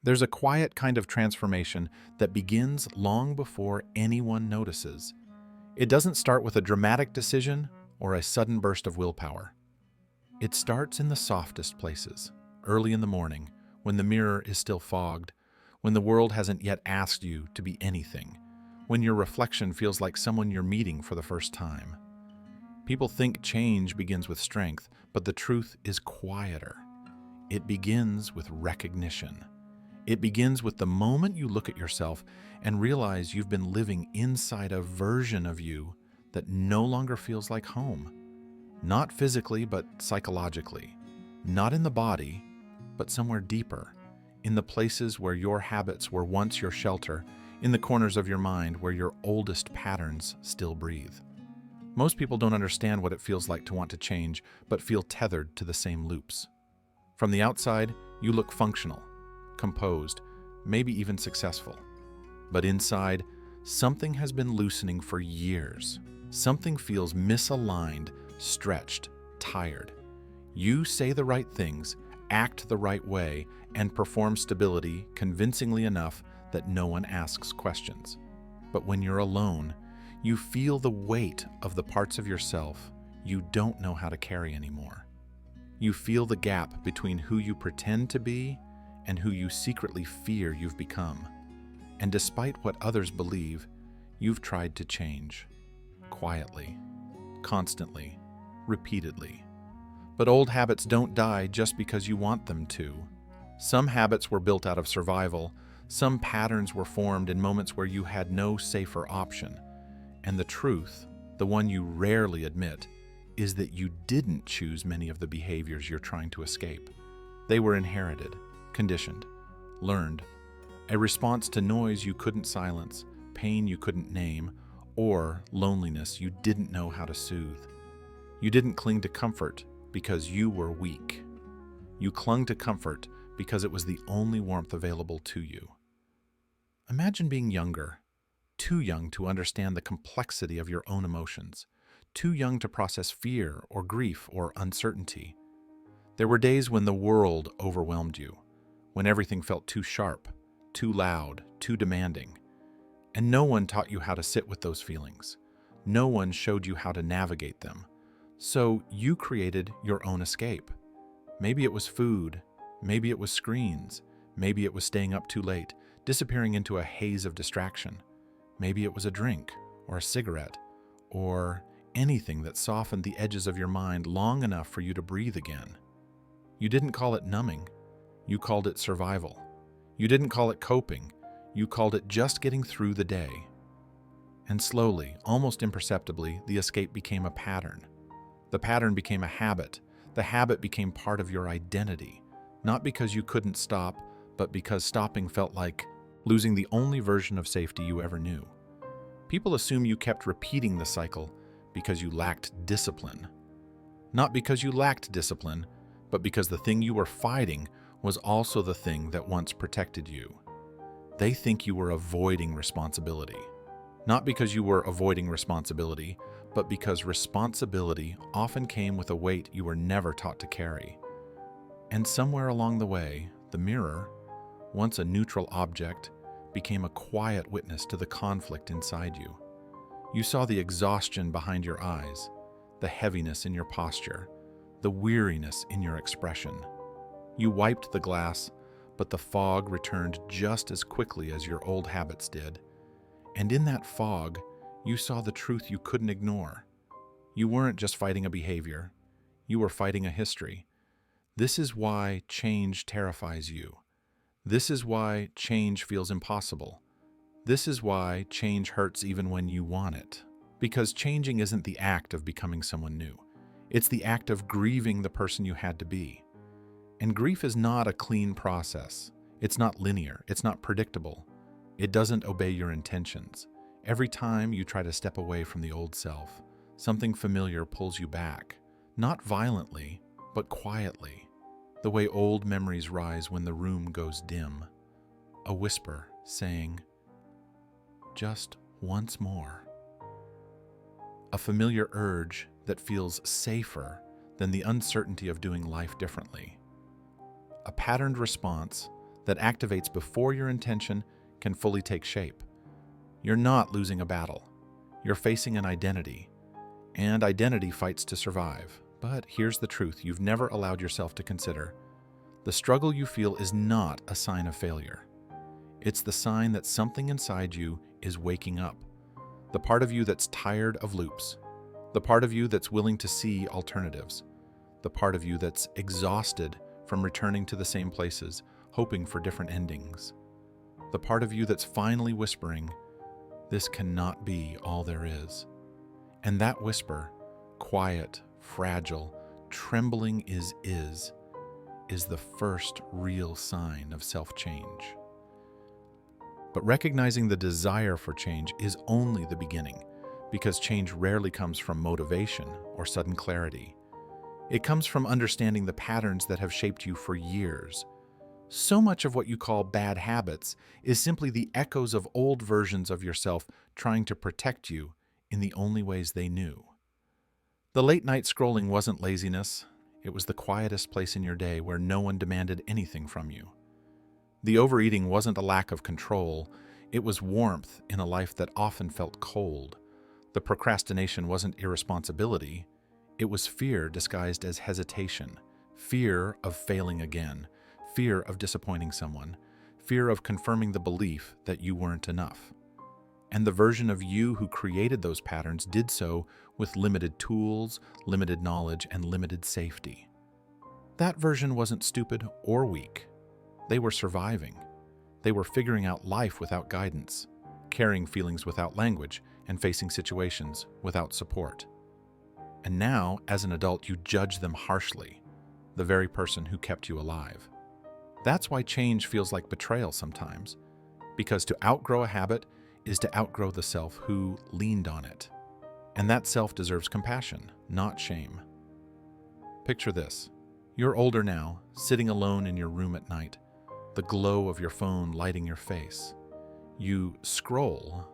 There's a quiet kind of transformation that begins long before anyone notices. It doesn't start with a dramatic decision or a sudden burst of willpower. It starts in the softest places, early in the morning, when the mirror is still fogged, when the world hasn't yet asked you to be anything, when your reflection feels like someone you're meeting for the first time. People think change begins with strength, but the truth is quieter. It begins with recognition. It begins with the moment you look at yourself and realize you've been living inside a version of you that no longer feels like home. Not physically, but psychologically. Not in the body, but somewhere deeper, in the places where your habits were once your shelter, in the corners of your mind where your oldest patterns still breathe. Most people don't understand what it feels like to want to change, but feel tethered to the same loops. From the outside, you look functional, composed, maybe even successful. But inside, something has been loosening for years. Something feels misaligned, stretched, tired. You say the right things, act the right way, and perform stability convincingly enough that no one asks questions. But when you're alone, you feel the weight of the parts of yourself you don't know how to carry anymore. You feel the gap between who you pretend to be and who you secretly fear you've become. And despite what others believe, you've tried to change. Quietly, constantly, repeatedly. But old habits don't die just because you want them to. Some habits were built out of survival. Some patterns were formed in moments where you had no safer option. And the truth, the one you rarely admit, is that you didn't choose many of the behaviors you're trying to escape. They were inherited, conditioned, learned, a response to noise you couldn't silence, pain you couldn't name, or loneliness you didn't know how to soothe. You didn't cling to comfort because you were weak. You clung to comfort because it was the only warmth available to you. Imagine being younger, too young to understand the complexity of your own emotions, too young to process fear or grief or uncertainty. There were days when the world overwhelmed you, when everything felt too sharp, too loud, too demanding. And no one taught you how to sit with those feelings. No one showed you how to navigate them. So you created your own escape. Maybe it was food, maybe it was screens, maybe it was staying up too late, disappearing into a haze of distraction. Maybe it was a drink, or a cigarette, or anything that softened the edges of your mind long enough for you to breathe again. You didn't call it numbing. You called it survival. You didn't call it coping. You called it just getting through the day. And slowly, almost imperceptibly, the escape became a pattern. The pattern became a habit. The habit became part of your identity, not because you couldn't stop, but because stopping felt like losing the only version of safety you ever knew. People assume you kept repeating the cycle because you lacked discipline. Not because you lacked discipline, but because the thing you were fighting was also the thing that once protected you. They think you were avoiding responsibility. Not because you were avoiding responsibility, but because responsibility often came with a weight you were never taught to carry. And somewhere along the way, the mirror, once a neutral object, became a quiet witness to the conflict inside you. You saw the exhaustion behind your eyes, the heaviness in your posture, the weariness in your expression. You wiped the glass, but the fog returned just as quickly as your old habits did. And in that fog, you saw the truth you couldn't ignore. You weren't just fighting a behavior, you were fighting a history. This is why change terrifies you. This is why change feels impossible. This is why change hurts even when you want it. Because changing isn't the act of becoming someone new. It's the act of grieving the person you had to be. And grief is not a clean process. It's not linear. It's not predictable. It doesn't obey your intentions. Every time you try to step away from the old self, something familiar pulls you back. Not violently, but quietly. The way old memories rise when the room goes dim. A whisper saying, just once more. A familiar urge that feels safer than the uncertainty of doing life differently. A patterned response that activates before your intention can fully take shape. You're not losing a battle. You're facing an identity, and identity fights to survive. But here's the truth you've never allowed yourself to consider. The struggle you feel is not a sign of failure. It's the sign that something inside you is waking up. The part of you that's tired of loops. The part of you that's willing to see alternatives. The part of you that's exhausted from returning to the same places, hoping for different endings. The part of you that's finally whispering, "This cannot be all there is." And that whisper, quiet, fragile, trembling is the first real sign of self-change. But recognizing the desire for change is only the beginning, because change rarely comes from motivation or sudden clarity. It comes from understanding the patterns that have shaped you for years. So much of what you call bad habits is simply the echoes of old versions of yourself trying to protect you in the only ways they knew. The late-night scrolling wasn't laziness. It was the quietest place in your day where no one demanded anything from you. The overeating wasn't a lack of control. It was warmth in a life that often felt cold. The procrastination wasn't irresponsibility. It was fear disguised as hesitation, fear of failing again, fear of disappointing someone, fear of confirming the belief that you weren't enough. And the version of you who created those patterns did so with limited tools, limited knowledge, and limited safety. That version wasn't stupid or weak. They were surviving. They were figuring out life without guidance, carrying feelings without language, and facing situations without support. And now, as an adult, you judge them harshly, the very person who kept you alive. That's why change feels like betrayal sometimes, because to outgrow a habit is to outgrow the self who leaned on it. And that self deserves compassion, not shame. Picture this. You're older now, sitting alone in your room at night, the glow of your phone lighting your face. You scroll,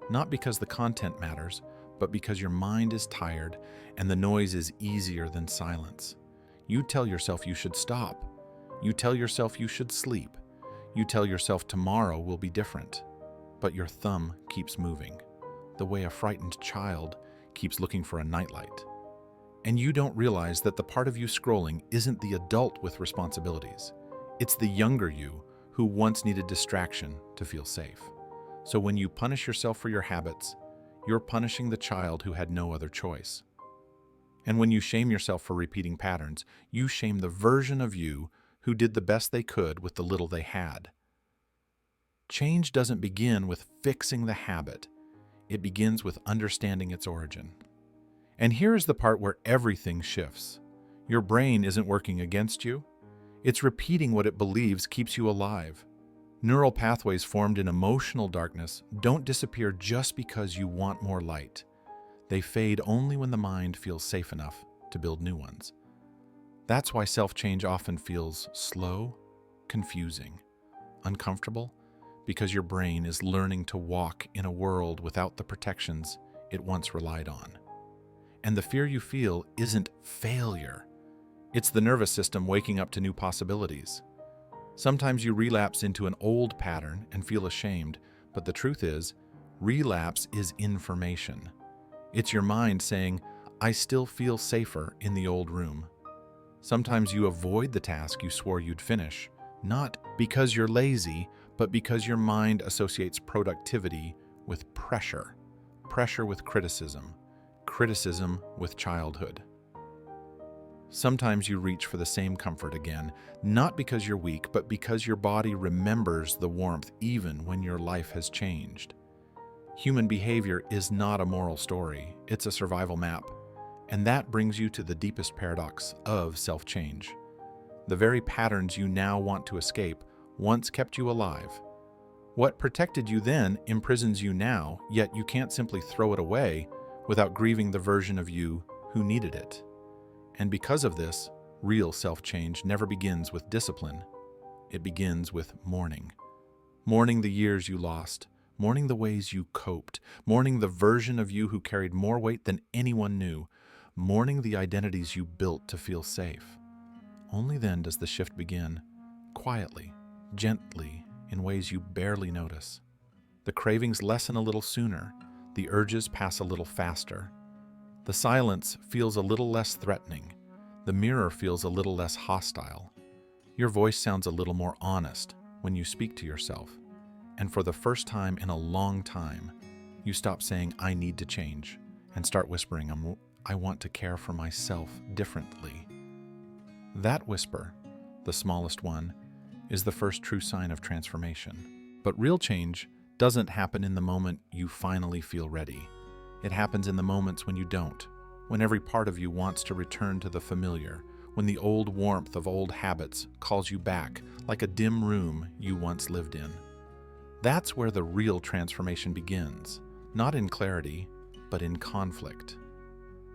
not because the content matters, but because your mind is tired and the noise is easier than silence. You tell yourself you should stop. You tell yourself you should sleep. You tell yourself tomorrow will be different. But your thumb keeps moving, the way a frightened child keeps looking for a nightlight. And you don't realize that the part of you scrolling isn't the adult with responsibilities. It's the younger you who once needed distraction to feel safe. So when you punish yourself for your habits, you're punishing the child who had no other choice. And when you shame yourself for repeating patterns, you shame the version of you who did the best they could with the little they had. Change doesn't begin with fixing the habit. It begins with understanding its origin. And here is the part where everything shifts. Your brain isn't working against you. It's repeating what it believes keeps you alive. Neural pathways formed in emotional darkness don't disappear just because you want more light. They fade only when the mind feels safe enough to build new ones. That's why self-change often feels slow, confusing, uncomfortable, because your brain is learning to walk in a world without the protections it once relied on. And the fear you feel isn't failure. It's the nervous system waking up to new possibilities. Sometimes you relapse into an old pattern and feel ashamed, but the truth is, relapse is information. It's your mind saying, "I still feel safer in the old room." Sometimes you avoid the task you swore you'd finish, not because you're lazy, but because your mind associates productivity with pressure, pressure with criticism, criticism with childhood. Sometimes you reach for the same comfort again, not because you're weak, but because your body remembers the warmth even when your life has changed. Human behavior is not a moral story, it's a survival map. And that brings you to the deepest paradox of self-change. The very patterns you now want to escape once kept you alive. What protected you then imprisons you now, yet you can't simply throw it away without grieving the version of you who needed it. And because of this, real self-change never begins with discipline. It begins with mourning. Mourning the years you lost, mourning the ways you coped, mourning the version of you who carried more weight than anyone knew, mourning the identities you built to feel safe. Only then does the shift begin, quietly, gently, in ways you barely notice. The cravings lessen a little sooner, the urges pass a little faster. The silence feels a little less threatening, the mirror feels a little less hostile. Your voice sounds a little more honest when you speak to yourself. And for the first time in a long time, you stop saying, "I need to change," and start whispering, "I want to care for myself differently." That whisper, the smallest one, is the first true sign of transformation. But real change doesn't happen in the moment you finally feel ready. It happens in the moments when you don't, when every part of you wants to return to the familiar, when the old warmth of old habits calls you back like a dim room you once lived in. That's where the real transformation begins, not in clarity, but in conflict.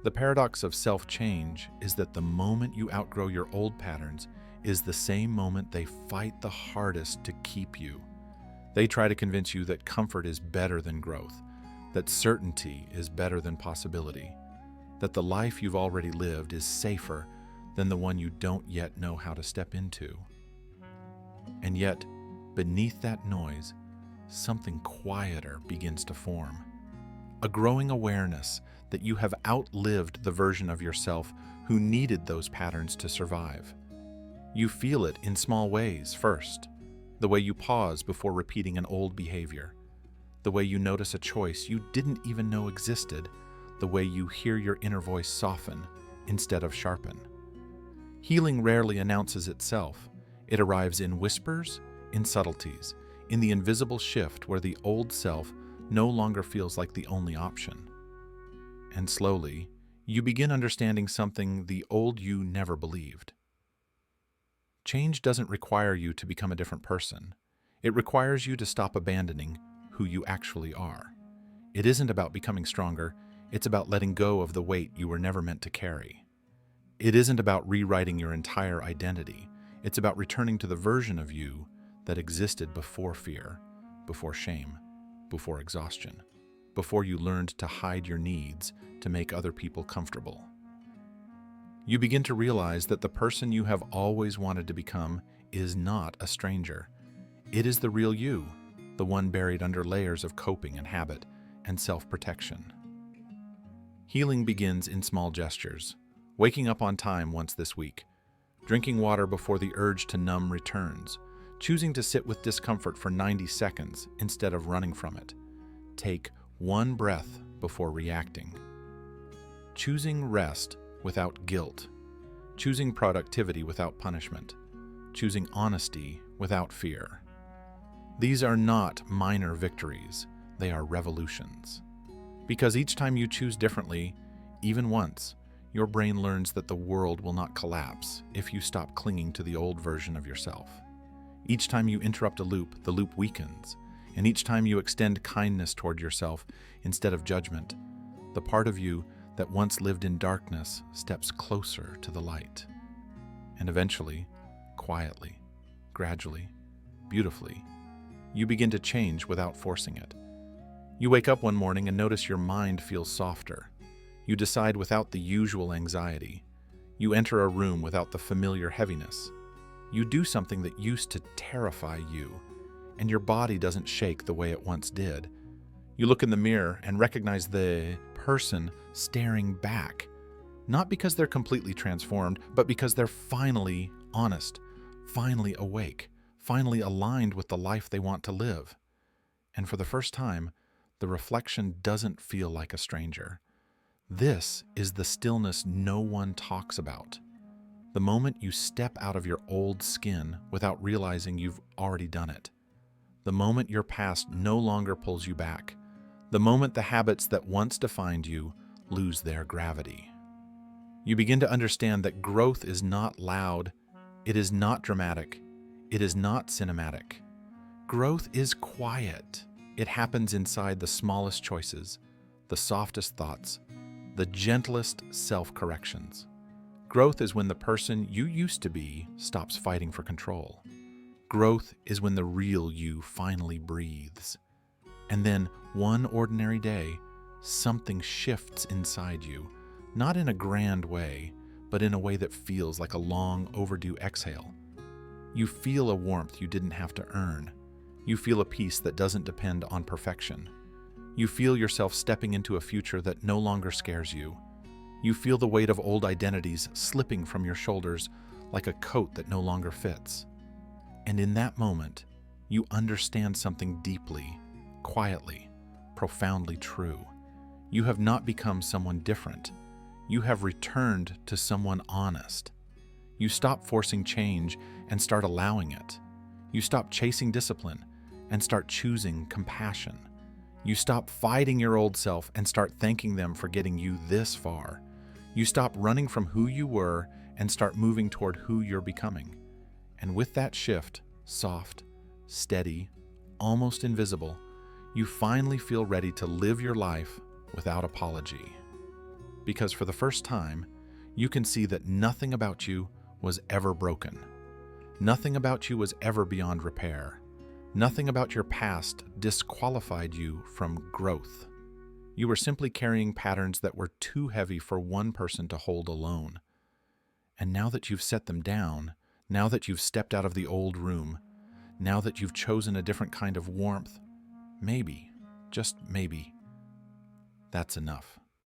The paradox of self-change is that the moment you outgrow your old patterns is the same moment they fight the hardest to keep you. They try to convince you that comfort is better than growth, that certainty is better than possibility, that the life you've already lived is safer than the one you don't yet know how to step into. And yet, beneath that noise, something quieter begins to form. A growing awareness that you have outlived the version of yourself who needed those patterns to survive. You feel it in small ways first, the way you pause before repeating an old behavior, the way you notice a choice you didn't even know existed, the way you hear your inner voice soften instead of sharpen. Healing rarely announces itself. It arrives in whispers, in subtleties, in the invisible shift where the old self no longer feels like the only option. And slowly, you begin understanding something the old you never believed. Change doesn't require you to become a different person. It requires you to stop abandoning who you actually are. It isn't about becoming stronger, it's about letting go of the weight you were never meant to carry. It isn't about rewriting your entire identity. It's about returning to the version of you that existed before fear, before shame, before exhaustion, before you learned to hide your needs to make other people comfortable. You begin to realize that the person you have always wanted to become is not a stranger. It is the real you, the one buried under layers of coping and habit and self-protection. Healing begins in small gestures. Waking up on time once this week, drinking water before the urge to numb returns, choosing to sit with discomfort for 90 seconds instead of running from it. Take one breath before reacting. Choosing rest without guilt. Choosing productivity without punishment. Choosing honesty without fear. These are not minor victories, they are revolutions. Because each time you choose differently, even once, your brain learns that the world will not collapse if you stop clinging to the old version of yourself. Each time you interrupt a loop, the loop weakens. And each time you extend kindness toward yourself instead of judgment, the part of you that once lived in darkness steps closer to the light. And eventually, quietly, gradually, beautifully, you begin to change without forcing it. You wake up one morning and notice your mind feels softer. You decide without the usual anxiety. You enter a room without the familiar heaviness. You do something that used to terrify you, and your body doesn't shake the way it once did. You look in the mirror and recognize the person staring back, not because they're completely transformed, but because they're finally honest, finally awake, finally aligned with the life they want to live. And for the first time, the reflection doesn't feel like a stranger. This is the stillness no one talks about. The moment you step out of your old skin without realizing you've already done it. The moment your past no longer pulls you back. The moment the habits that once defined you lose their gravity. You begin to understand that growth is not loud, it is not dramatic, it is not cinematic. Growth is quiet. It happens inside the smallest choices, the softest thoughts, the gentlest self-corrections. Growth is when the person you used to be stops fighting for control. Growth is when the real you finally breathes. And then, one ordinary day, something shifts inside you. Not in a grand way, but in a way that feels like a long overdue exhale. You feel a warmth you didn't have to earn. You feel a peace that doesn't depend on perfection. You feel yourself stepping into a future that no longer scares you. You feel the weight of old identities slipping from your shoulders like a coat that no longer fits. And in that moment, you understand something deeply, quietly, profoundly true. You have not become someone different. You have returned to someone honest. You stop forcing change and start allowing it. You stop chasing discipline and start choosing compassion. You stop fighting your old self and start thanking them for getting you this far. You stop running from who you were and start moving toward who you're becoming. And with that shift, soft, steady, almost invisible, you finally feel ready to live your life without apology. Because for the first time, you can see that nothing about you was ever broken. Nothing about you was ever beyond repair. Nothing about your past disqualified you from growth. You were simply carrying patterns that were too heavy for one person to hold alone. And now that you've set them down, now that you've stepped out of the old room, now that you've chosen a different kind of warmth, maybe, just maybe, that's enough.